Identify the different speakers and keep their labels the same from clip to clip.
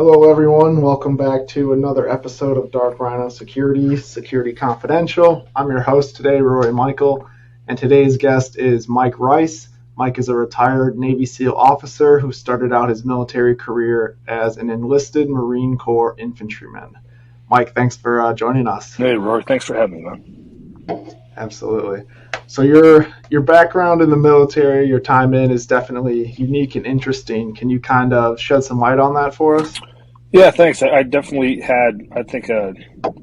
Speaker 1: Hello, everyone. Welcome back to another episode of Dark Rhino Security Confidential. I'm your host today, Rory Meikle, and today's guest is Mike Rice. Mike is a retired Navy SEAL officer who started out his military career as an enlisted Marine Corps infantryman. Mike, thanks for joining us.
Speaker 2: Hey, Rory, thanks for having me, man.
Speaker 1: Absolutely. So your background in the military, your time in, is definitely unique and interesting. Can you kind of shed some light on that for us?
Speaker 2: Yeah, thanks. I definitely had, I think, a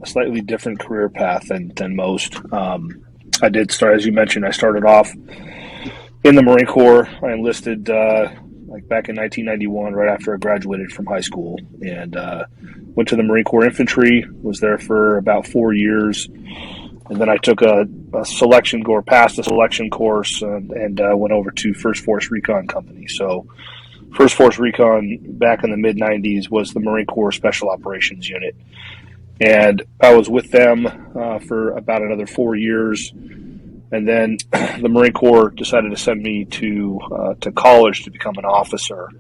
Speaker 2: slightly different career path than most. I did start, as you mentioned, I started off in the Marine Corps. I enlisted back in 1991, right after I graduated from high school, and went to the Marine Corps infantry, was there for about 4 years. And then I took a selection course, passed a selection course, and went over to First Force Recon Company. So First Force Recon back in the mid-'90s was the Marine Corps Special Operations Unit. And I was with them for about another 4 years. And then the Marine Corps decided to send me to college to become an officer.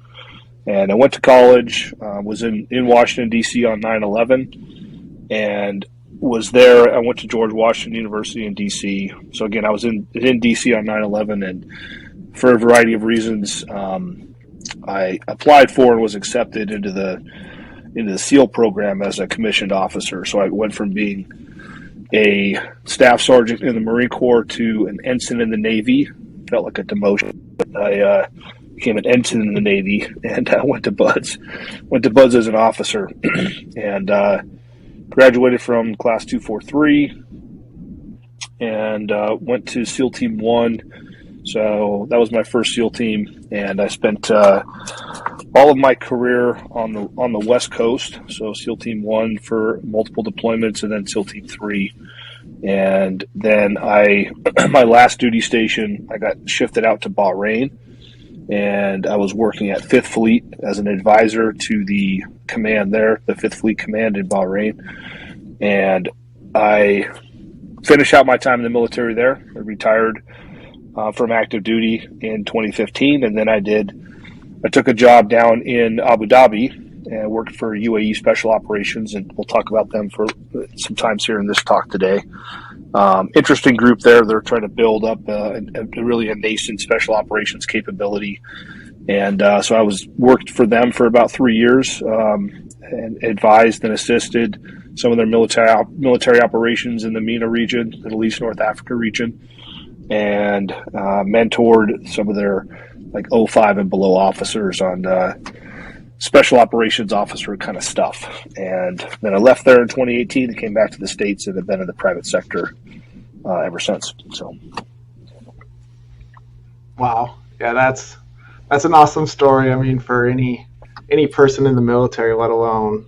Speaker 2: And I went to college, was in Washington, D.C. on 9/11, and was there. I went to George Washington University in D.C. So again, I was in D.C. on 9/11, and for a variety of reasons, I applied for and was accepted into the SEAL program as a commissioned officer. So I went from being a staff sergeant in the Marine Corps to an ensign in the Navy. Felt like a demotion. I became an ensign in the Navy, and went to BUDS. Went to BUDS as an officer, and graduated from Class 243, and went to SEAL Team 1. So that was my first SEAL team, and I spent all of my career on the West Coast. So SEAL Team 1 for multiple deployments, and then SEAL Team 3. And then my last duty station, I got shifted out to Bahrain, and I was working at 5th Fleet as an advisor to the command there, the 5th Fleet Command in Bahrain. And I finished out my time in the military there. I retired from active duty in 2015, and then I took a job down in Abu Dhabi and worked for UAE Special Operations, and we'll talk about them for some times here in this talk today. Interesting group there. They're trying to build up really a nascent special operations capability, and so I worked for them for about 3 years, and advised and assisted some of their military operations in the MENA region, the Middle East North Africa region, and mentored some of their like 05 and below officers on special operations officer kind of stuff. And then I left there in 2018 and came back to the States, and have been in the private sector ever since. So,
Speaker 1: Wow, yeah, that's an awesome story. I mean, for any person in the military, let alone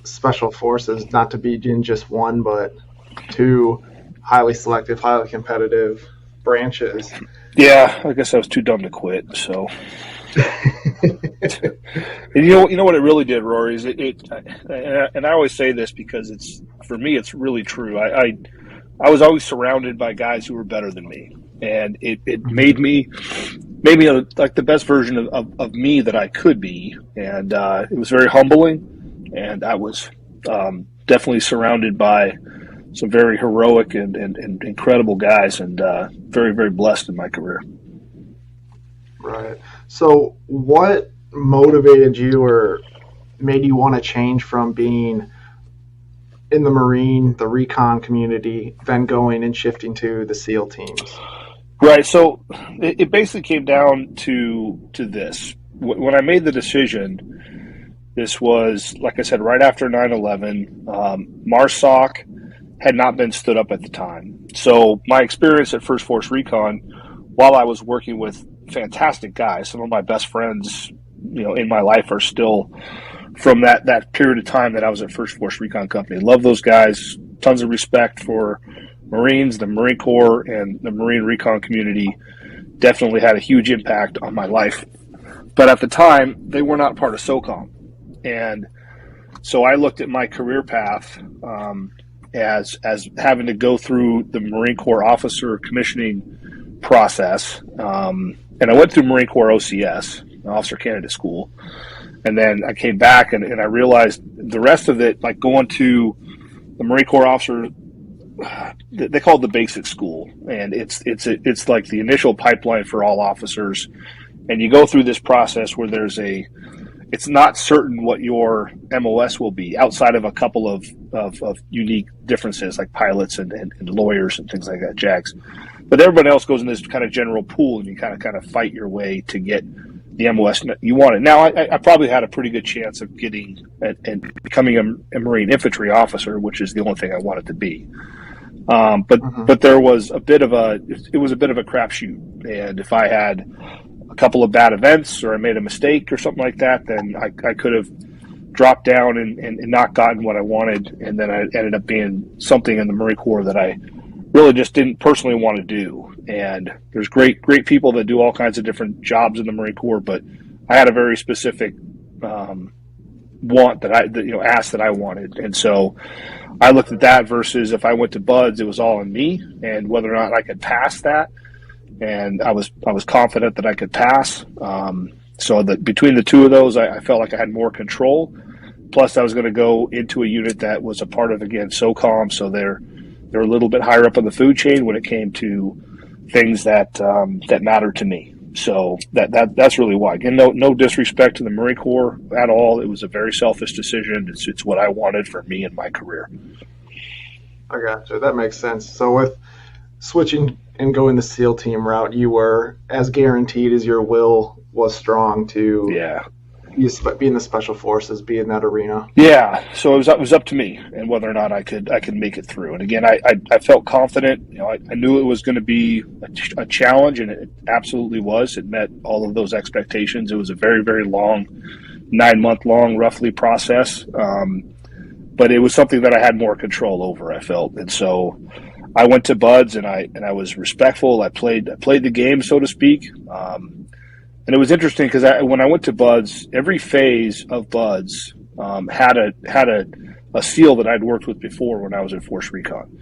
Speaker 1: special forces, not to be in just one but two highly selective, highly competitive branches.
Speaker 2: Yeah, I guess I was too dumb to quit. So, and you know what it really did, Rory, is and I always say this because for me it's really true. I was always surrounded by guys who were better than me, and it made me like the best version of me that I could be, and it was very humbling, and I was definitely surrounded by some very heroic and incredible guys, and very, very blessed in my career.
Speaker 1: Right. So what motivated you or made you want to change from being in the Marine, the recon community, then going and shifting to the SEAL teams?
Speaker 2: Right. So it basically came down to this. When I made the decision, this was, like I said, right after 9/11. MARSOC had not been stood up at the time. So my experience at First Force Recon, while I was working with fantastic guys, some of my best friends, in my life are still from that period of time that I was at First Force Recon Company. Love those guys. Tons of respect for Marines, the Marine Corps, and the Marine Recon community. Definitely had a huge impact on my life. But at the time, they were not part of SOCOM. And so I looked at my career path as having to go through the Marine Corps officer commissioning process. And I went through Marine Corps OCS, Officer Candidate School. And then I came back and I realized the rest of it, like going to the Marine Corps officer, they call it the basic school, and it's like the initial pipeline for all officers. And you go through this process where it's not certain what your MOS will be outside of a couple of unique differences like pilots and lawyers and things like that, JAGs. But everybody else goes in this kind of general pool, and you kind of fight your way to get the MOS you wanted. Now, I probably had a pretty good chance of getting and becoming a Marine infantry officer, which is the only thing I wanted to be. But there was a bit of a crapshoot, and if I had a couple of bad events or I made a mistake or something like that, then I could have dropped down and not gotten what I wanted, and then I ended up being something in the Marine Corps that I really just didn't personally want to do. And there's great people that do all kinds of different jobs in the Marine Corps, but I had a very specific want ask that I wanted, and so I looked at that versus if I went to BUD/S, it was all on me and whether or not I could pass that. And I was confident that I could pass. So that between the two of those, I felt like I had more control. Plus, I was going to go into a unit that was a part of, again, SOCOM, so they're a little bit higher up on the food chain when it came to things that mattered to me. So that's really why. Again, no disrespect to the Marine Corps at all. It was a very selfish decision. It's what I wanted for me and my career.
Speaker 1: I gotcha. That makes sense. So with switching and going the SEAL team route, you were as guaranteed as your will was strong to be in the special forces, be in that arena.
Speaker 2: Yeah. So it was up to me and whether or not I could make it through. And again, I felt confident. I knew it was going to be a challenge, and it absolutely was. It met all of those expectations. It was a very, very long, 9-month long, roughly process. But it was something that I had more control over, I felt. And so I went to BUD/S and I was respectful. I played the game, so to speak. And it was interesting because when I went to BUD/S, every phase of BUD/S had a SEAL that I'd worked with before when I was in Force Recon.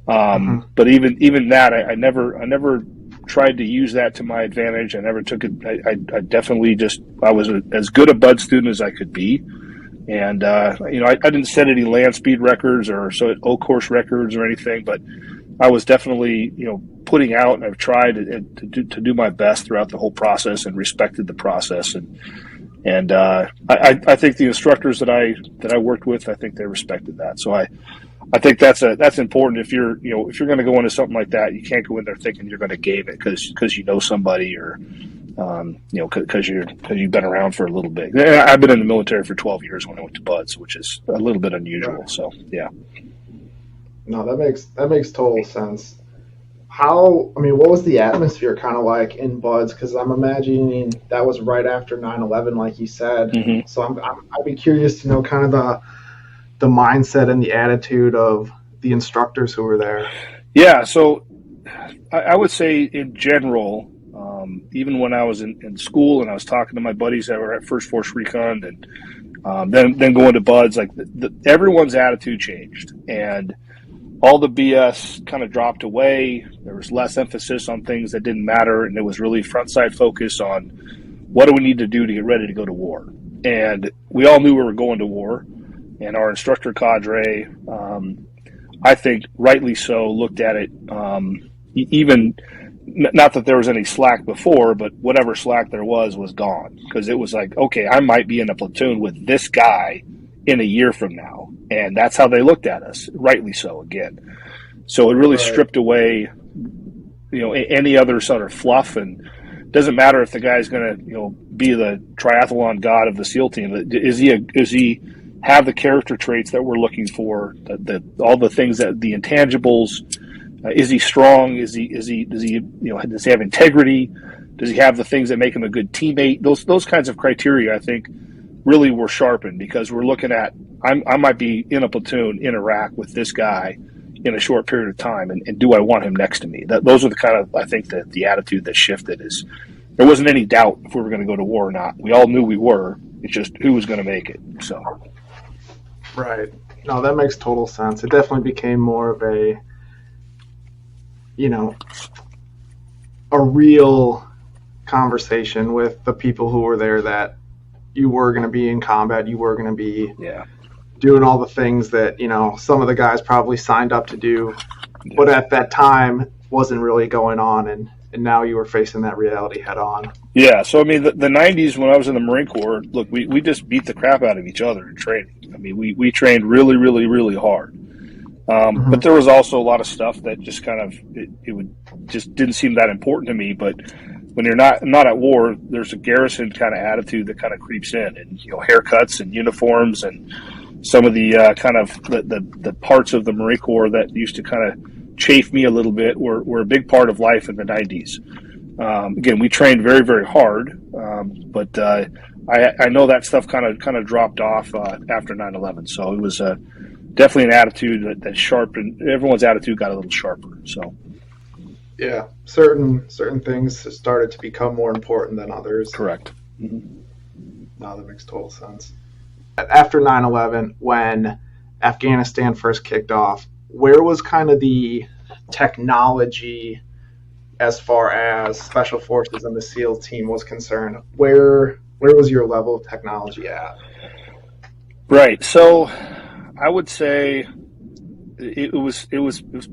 Speaker 2: But even that, I never tried to use that to my advantage. I never took it. I definitely I was as good a BUD/S student as I could be. And, I didn't set any land speed records or O-course records or anything, but I was definitely, putting out, and I've tried to do my best throughout the whole process and respected the process. And I think the instructors that I worked with, I think they respected that. So I think that's important. If you're going to go into something like that, you can't go in there thinking you're going to game it because you know somebody or, because you've been around for a little bit. I've been in the military for 12 years when I went to BUD/S, which is a little bit unusual. Right. So, yeah.
Speaker 1: No, that makes total sense. What was the atmosphere kind of like in BUD/S? Because I'm imagining that was right after 9/11, like you said. Mm-hmm. So I'd be curious to know kind of the mindset and the attitude of the instructors who were there. Yeah, so
Speaker 2: I would say in general, even when I was in school and I was talking to my buddies that were at First Force Recon and then going to BUD/S, like everyone's attitude changed and all the BS kind of dropped away. There was less emphasis on things that didn't matter, and it was really front side focus on what do we need to do to get ready to go to war. And we all knew we were going to war, and our instructor cadre, I think rightly so, looked at it even not that there was any slack before, but whatever slack there was gone, because it was like, okay, I might be in a platoon with this guy in a year from now. And that's how they looked at us, rightly so, again. So it really stripped away, any other sort of fluff. And it doesn't matter if the guy's going to, be the triathlon god of the SEAL team. Is he have the character traits that we're looking for? All the things that the intangibles. Is he strong? Does he have integrity? Does he have the things that make him a good teammate? Those kinds of criteria, I think, really were sharpened because we're looking at, I might be in a platoon in Iraq with this guy in a short period of time, and do I want him next to me? Those are the kind of, I think, the attitude that shifted is there wasn't any doubt if we were going to go to war or not. We all knew we were. It's just who was going to make it. So,
Speaker 1: right. No, that makes total sense. It definitely became more of a real conversation with the people who were there that you were going to be in combat, you were going to be
Speaker 2: Yeah.
Speaker 1: doing all the things that, some of the guys probably signed up to do, but at that time wasn't really going on, and now you were facing that reality head on.
Speaker 2: Yeah, so I mean, the 90s when I was in the Marine Corps, look, we just beat the crap out of each other in training. I mean, we trained really, really, really hard. But there was also a lot of stuff that just kind of just didn't seem that important to me. But when you're not at war, there's a garrison kind of attitude that kind of creeps in, and haircuts and uniforms and some of the kind of the parts of the Marine Corps that used to kind of chafe me a little bit were a big part of life in the 90s. Again, we trained very, very hard, but I know that stuff kind of dropped off after 9/11. So it was definitely an attitude that sharpened. Everyone's attitude got a little sharper. So
Speaker 1: yeah, certain things started to become more important than others.
Speaker 2: Correct. Mm-hmm.
Speaker 1: No, that makes total sense. After 9/11, when Afghanistan first kicked off, where was kind of the technology as far as Special Forces and the SEAL team was concerned? Where was your level of technology at?
Speaker 2: Right. So I would say it was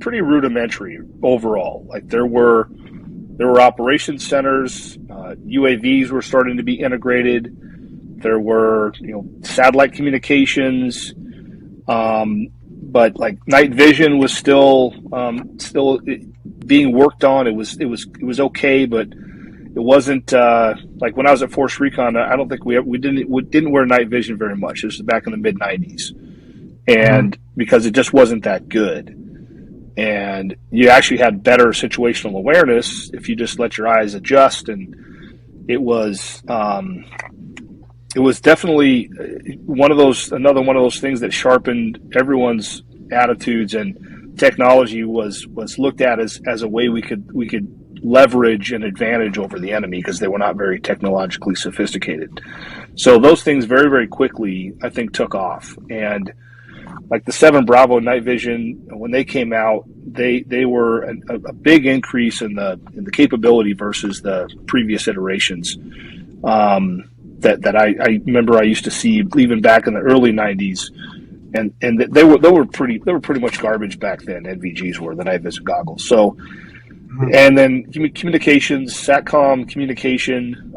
Speaker 2: pretty rudimentary overall. Like there were operations centers, UAVs were starting to be integrated. There were satellite communications, but like night vision was still being worked on. It was okay, but it wasn't like when I was at Force Recon. I don't think we didn't wear night vision very much. This was back in the mid 90s, and because it just wasn't that good. And you actually had better situational awareness if you just let your eyes adjust. And it was definitely another one of those things that sharpened everyone's attitudes, and technology was looked at as a way we could leverage an advantage over the enemy because they were not very technologically sophisticated. So those things very, very quickly, I think, took off. And like the 7 Bravo night vision, when they came out, they were a big increase in the capability versus the previous iterations. That I remember I used to see even back in the early 90s, and they were pretty much garbage back then. NVGs were the night vision goggles. So, and then communications, SATCOM communication,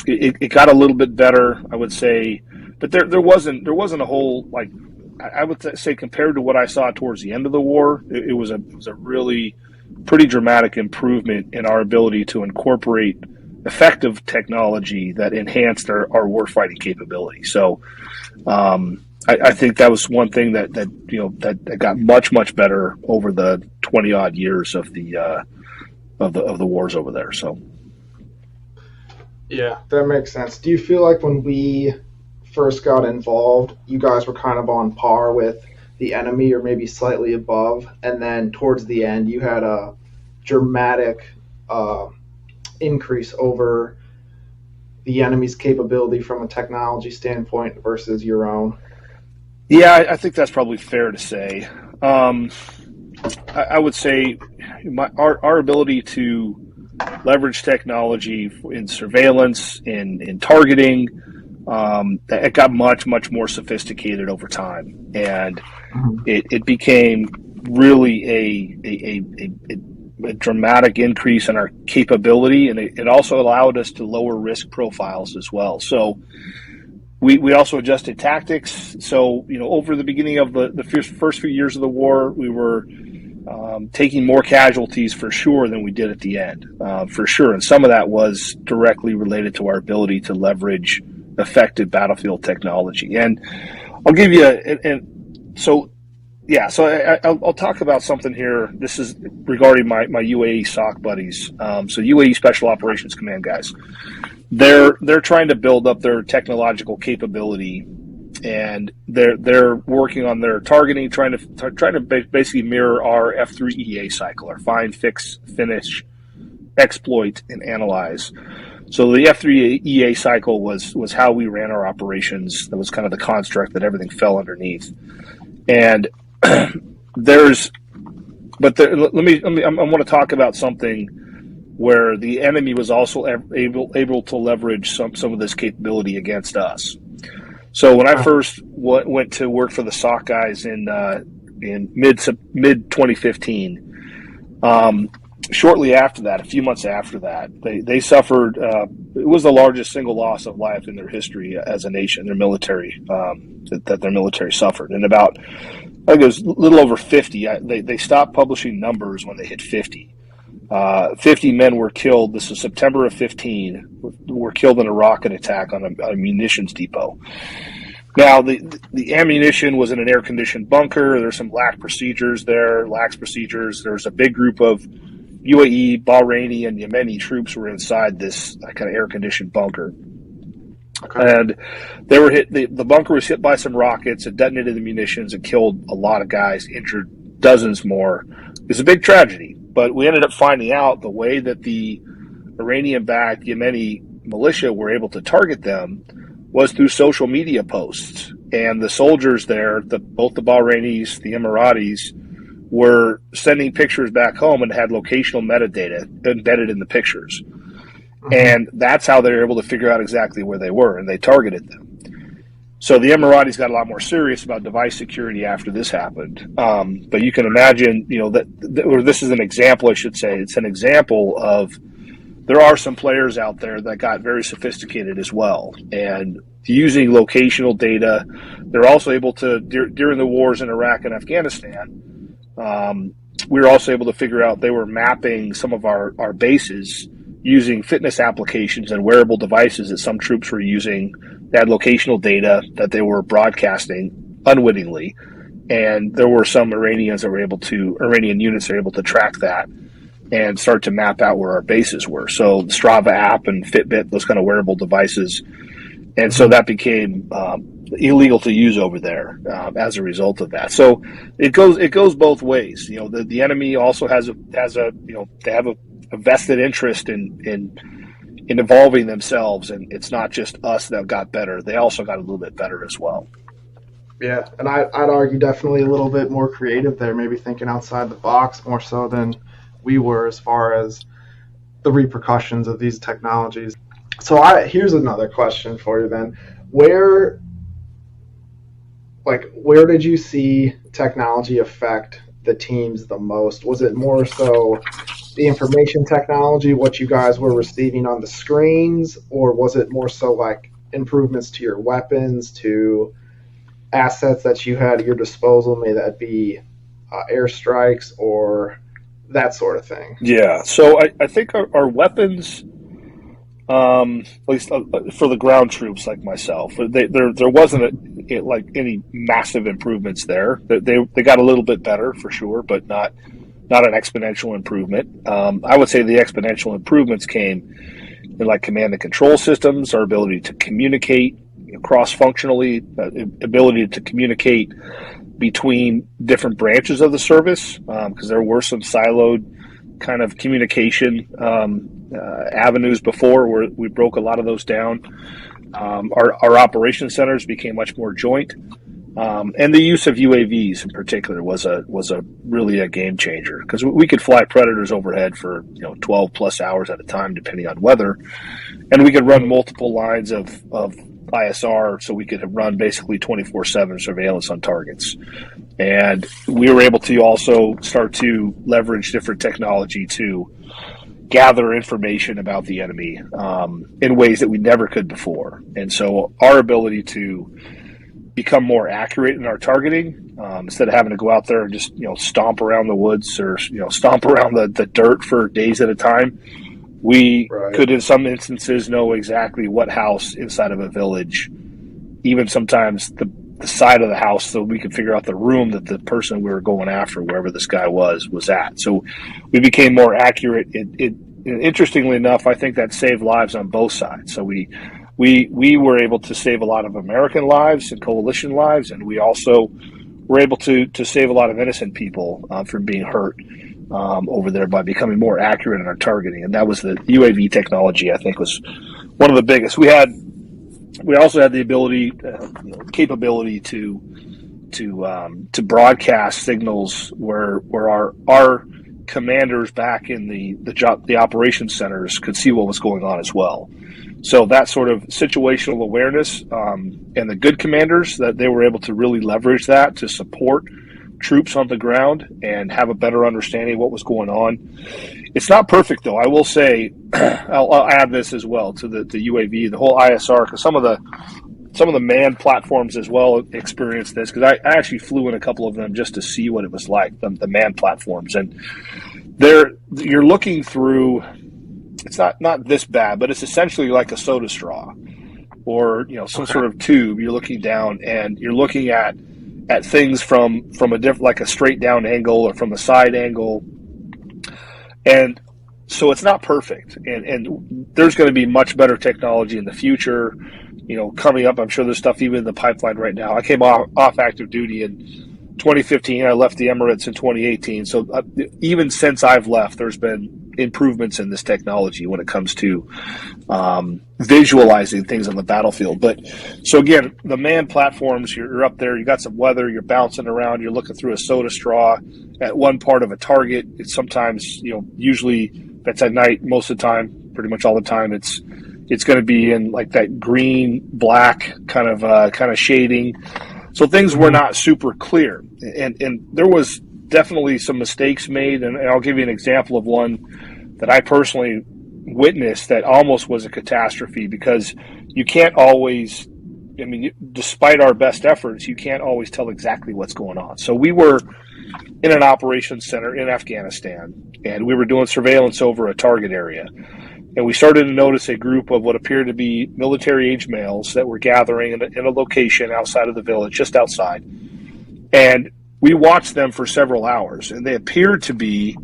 Speaker 2: it got a little bit better, I would say, but there wasn't a whole, like, I would say compared to what I saw towards the end of the war, it was a really pretty dramatic improvement in our ability to incorporate effective technology that enhanced our warfighting capability. So I think that was one thing that got much better over the 20 odd years of the wars over there. So
Speaker 1: yeah, that makes sense. Do you feel like when we first got involved, you guys were kind of on par with the enemy or maybe slightly above, and then towards the end you had a dramatic increase over the enemy's capability from a technology standpoint versus your own?
Speaker 2: Yeah, I think that's probably fair to say. I would say our ability to leverage technology in surveillance, in targeting, it got much more sophisticated over time, and it became really a dramatic increase in our capability, and it also allowed us to lower risk profiles as well. So we also adjusted tactics. So over the beginning of the first few years of the war, we were taking more casualties for sure than we did at the end, for sure. And some of that was directly related to our ability to leverage effective battlefield technology. And I'll give you I'll talk about something here. This is regarding my UAE SOC buddies. So UAE Special Operations Command guys, they're trying to build up their technological capability, and they're working on their targeting, trying to basically mirror our F3 EA cycle, our find, fix, finish, exploit, and analyze. So the F3 EA cycle was how we ran our operations. That was kind of the construct that everything fell underneath. And I want to talk about something where the enemy was also able to leverage some of this capability against us. So when I first went to work for the SOC guys in mid 2015, shortly after that, a few months after that, they suffered. It was the largest single loss of life in their history as a nation. Their military that their military suffered, and about I think it was a little over 50. They stopped publishing numbers when they hit 50. 50 men were killed. This is September of 15. Were killed in a rocket attack on a munitions depot. Now, the ammunition was in an air-conditioned bunker. There's some lax procedures. There's a big group of UAE, Bahraini, and Yemeni troops were inside this kind of air-conditioned bunker. Okay. And they were hit. The bunker was hit by some rockets. It detonated the munitions. It killed a lot of guys, injured dozens more. It was a big tragedy. But we ended up finding out the way that the Iranian-backed Yemeni militia were able to target them was through social media posts. And the soldiers there, both the Bahrainis, the Emiratis, were sending pictures back home and had locational metadata embedded in the pictures. Mm-hmm. And that's how they were able to figure out exactly where they were, and they targeted them. So the Emiratis got a lot more serious about device security after this happened. But you can imagine, or this is an example, I should say. It's an example of there are some players out there that got very sophisticated as well. And using locational data, they're also able to, during the wars in Iraq and Afghanistan, we were also able to figure out they were mapping some of our bases using fitness applications and wearable devices that some troops were using. They had locational data that they were broadcasting unwittingly. And there were some Iranian units that were able to track that and start to map out where our bases were. So the Strava app and Fitbit, those kind of wearable devices. And so that became illegal to use over there as a result of that. So it goes both ways. The enemy also has a vested interest in evolving themselves, and it's not just us that got better. They also got a little bit better as well.
Speaker 1: Yeah, and I'd argue definitely a little bit more creative there, maybe thinking outside the box more so than we were as far as the repercussions of these technologies. So here's another question for you then. Where did you see technology affect the teams the most? Was it more so the information technology, what you guys were receiving on the screens, or was it more so like improvements to your weapons, to assets that you had at your disposal, may that be airstrikes or that sort of thing?
Speaker 2: Yeah, so I think our weapons, at least for the ground troops like myself, there wasn't any massive improvements there. They got a little bit better for sure, but not an exponential improvement. I would say the exponential improvements came in like command and control systems, our ability to communicate cross-functionally, ability to communicate between different branches of the service, because there were some siloed kind of communication avenues before where we broke a lot of those down. Our operations centers became much more joint. And the use of UAVs in particular was really a game changer, because we could fly Predators overhead for 12 plus hours at a time depending on weather, and we could run multiple lines of ISR, so we could run basically 24/7 surveillance on targets. And we were able to also start to leverage different technology to gather information about the enemy in ways that we never could before. And so our ability to become more accurate in our targeting, instead of having to go out there and just stomp around the woods or stomp around the dirt for days at a time, we could in some instances know exactly what house inside of a village, even sometimes the side of the house, so we could figure out the room that the person we were going after, wherever this guy was at. So we became more accurate. Interestingly enough, I think that saved lives on both sides. So we were able to save a lot of American lives and coalition lives, and we also were able to save a lot of innocent people from being hurt over there by becoming more accurate in our targeting. And that was the UAV technology, I think, was one of the biggest. We also had the capability to broadcast signals where our commanders back in the operations centers could see what was going on as well. So that sort of situational awareness, and the good commanders, that they were able to really leverage that to support troops on the ground and have a better understanding of what was going on. It's not perfect, though. I will say, I'll add this as well to the UAV, the whole ISR, because some of the manned platforms as well experienced this, because I actually flew in a couple of them just to see what it was like, the manned platforms. And you're looking through, it's not this bad, but it's essentially like a soda straw or some sort of tube. You're looking down and you're looking at things from a different, like a straight down angle or from a side angle. And so it's not perfect. And there's going to be much better technology in the future, coming up. I'm sure there's stuff even in the pipeline right now. I came off active duty in 2015. I left the Emirates in 2018. So even since I've left, there's been improvements in this technology when it comes to visualizing things on the battlefield. But so again, the manned platforms, you're up there, you got some weather, you're bouncing around, you're looking through a soda straw at one part of a target. It's sometimes, usually that's at night, most of the time, pretty much all the time, it's going to be in like that green, black kind of shading. So things were not super clear. And there was definitely some mistakes made. And I'll give you an example of one that I personally witnessed that almost was a catastrophe, because you can't always, despite our best efforts, you can't always tell exactly what's going on. So we were in an operations center in Afghanistan, and we were doing surveillance over a target area. And we started to notice a group of what appeared to be military-age males that were gathering in a location outside of the village, just outside. And we watched them for several hours, and they appeared to be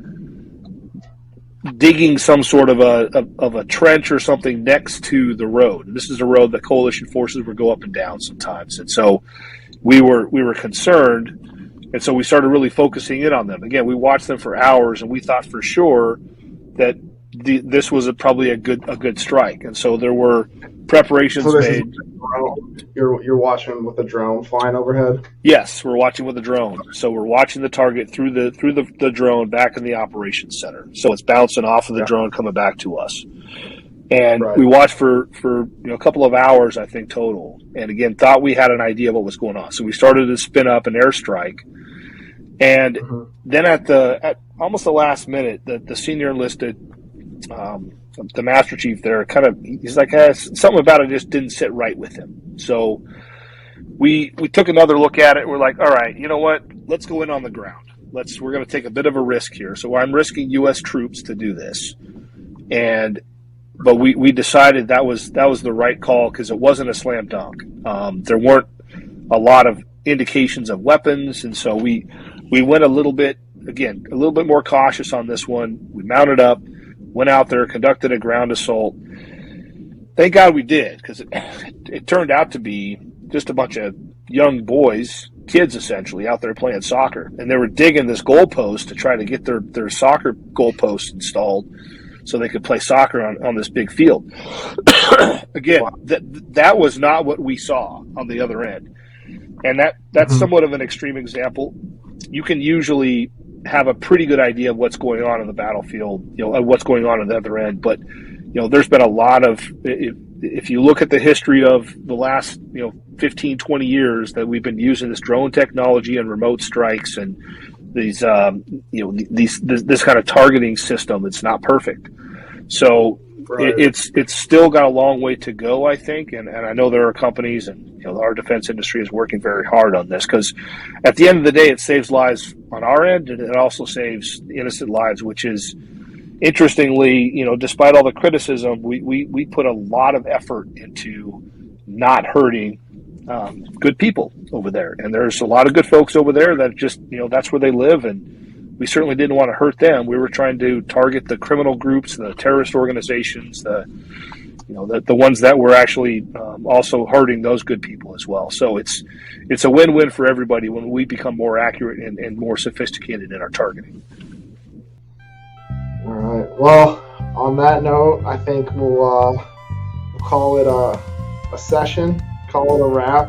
Speaker 2: digging some sort of a trench or something next to the road. And this is a road that coalition forces would go up and down sometimes. And so we were concerned, and so we started really focusing in on them. Again, we watched them for hours, and we thought for sure that this was probably a good strike. And so there were preparations made.
Speaker 1: You're watching with a drone flying overhead?
Speaker 2: Yes, we're watching with a drone. So we're watching the target through the drone back in the operations center. So it's bouncing off of the drone coming back to us. And we watched for a couple of hours, I think, total. And again, thought we had an idea of what was going on. So we started to spin up an airstrike. And then at almost the last minute, the senior enlisted, the Master Chief there, he's like, something about it just didn't sit right with him. So we took another look at it. We're like, all right, you know what? Let's go in on the ground. We're going to take a bit of a risk here. So I'm risking U.S. troops to do this. But we decided that was the right call, because it wasn't a slam dunk. There weren't a lot of indications of weapons, and so we went a little bit more cautious on this one. We mounted up, went out there, conducted a ground assault. Thank God we did, because it turned out to be just a bunch of young boys, kids essentially, out there playing soccer. And they were digging this goalpost to try to get their soccer goalpost installed so they could play soccer on this big field. Again, that was not what we saw on the other end. And that's somewhat of an extreme example. You can usually have a pretty good idea of what's going on in the battlefield, what's going on the other end. But, there's been a lot of, if you look at the history of the last, 15, 20 years that we've been using this drone technology and remote strikes and these, this kind of targeting system, it's not perfect. So it's still got a long way to go, I think. And I know there are companies, and our defense industry is working very hard on this, because at the end of the day, it saves lives on our end, and it also saves innocent lives, which is, interestingly, despite all the criticism, we put a lot of effort into not hurting good people over there. And there's a lot of good folks over there that just, that's where they live, and we certainly didn't want to hurt them. We were trying to target the criminal groups, the terrorist organizations, the ones that were actually also hurting those good people as well. So it's a win-win for everybody when we become more accurate and more sophisticated in our targeting.
Speaker 1: All right. Well, on that note, I think we'll call it a session, call it a wrap.